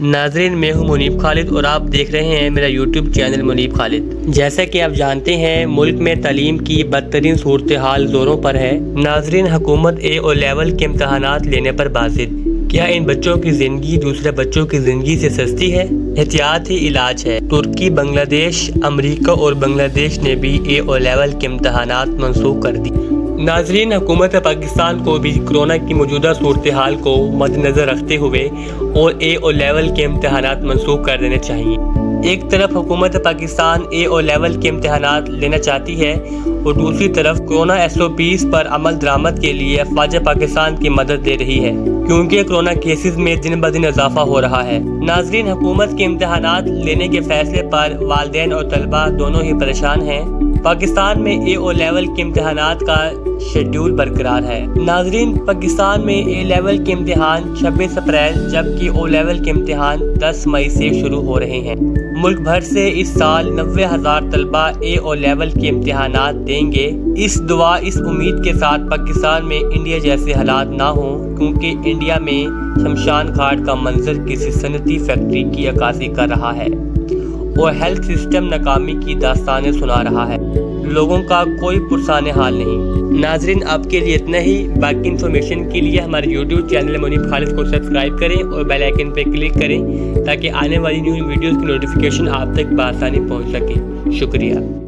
ناظرین، میں ہوں منیب خالد اور آپ دیکھ رہے ہیں میرا یوٹیوب چینل منیب خالد۔ جیسا کہ آپ جانتے ہیں، ملک میں تعلیم کی بدترین صورتحال زوروں پر ہے۔ ناظرین، حکومت اے او لیول کے امتحانات لینے پر بازد۔ کیا ان بچوں کی زندگی دوسرے بچوں کی زندگی سے سستی ہے؟ احتیاط ہی علاج ہے۔ ترکی، بنگلہ دیش، امریکہ اور بنگلہ دیش نے بھی اے او لیول کے امتحانات منسوخ کر دی۔ ناظرین، حکومت پاکستان کو بھی کورونا کی موجودہ صورتحال کو مد نظر رکھتے ہوئے اور اے او لیول کے امتحانات منسوخ کر دینے چاہیے۔ ایک طرف حکومت پاکستان اے او لیول کے امتحانات لینا چاہتی ہے اور دوسری طرف کورونا SOPs پر عمل درآمد کے لیے افواج پاکستان کی مدد لے رہی ہے، کیونکہ کورونا کیسز میں دن بدن اضافہ ہو رہا ہے۔ ناظرین، حکومت کے امتحانات لینے کے فیصلے پر والدین اور طلبہ دونوں ہی پریشان ہیں۔ پاکستان میں اے او لیول کے امتحانات کا شیڈول برقرار ہے۔ ناظرین، پاکستان میں اے لیول کے امتحان 26 اپریل جبکہ او لیول کے امتحان 10 مئی سے شروع ہو رہے ہیں۔ ملک بھر سے اس سال 90,000 طلبہ اے او لیول کے امتحانات دیں گے۔ اس دعا، اس امید کے ساتھ پاکستان میں انڈیا جیسے حالات نہ ہوں، کیونکہ انڈیا میں شمشان گھاٹ کا منظر کسی صنعتی فیکٹری کی عکاسی کر رہا ہے اور ہیلتھ سسٹم ناکامی کی داستانیں سنا رہا ہے۔ لوگوں کا کوئی پرسان حال نہیں۔ ناظرین، آپ کے لیے اتنا ہی۔ باقی انفارمیشن کے لیے ہمارے یوٹیوب چینل منیب خالد کو سبسکرائب کریں اور بیل آئیکن پہ کلک کریں تاکہ آنے والی نیو ویڈیوز کی نوٹیفیکیشن آپ تک بآسانی پہنچ سکے۔ شکریہ۔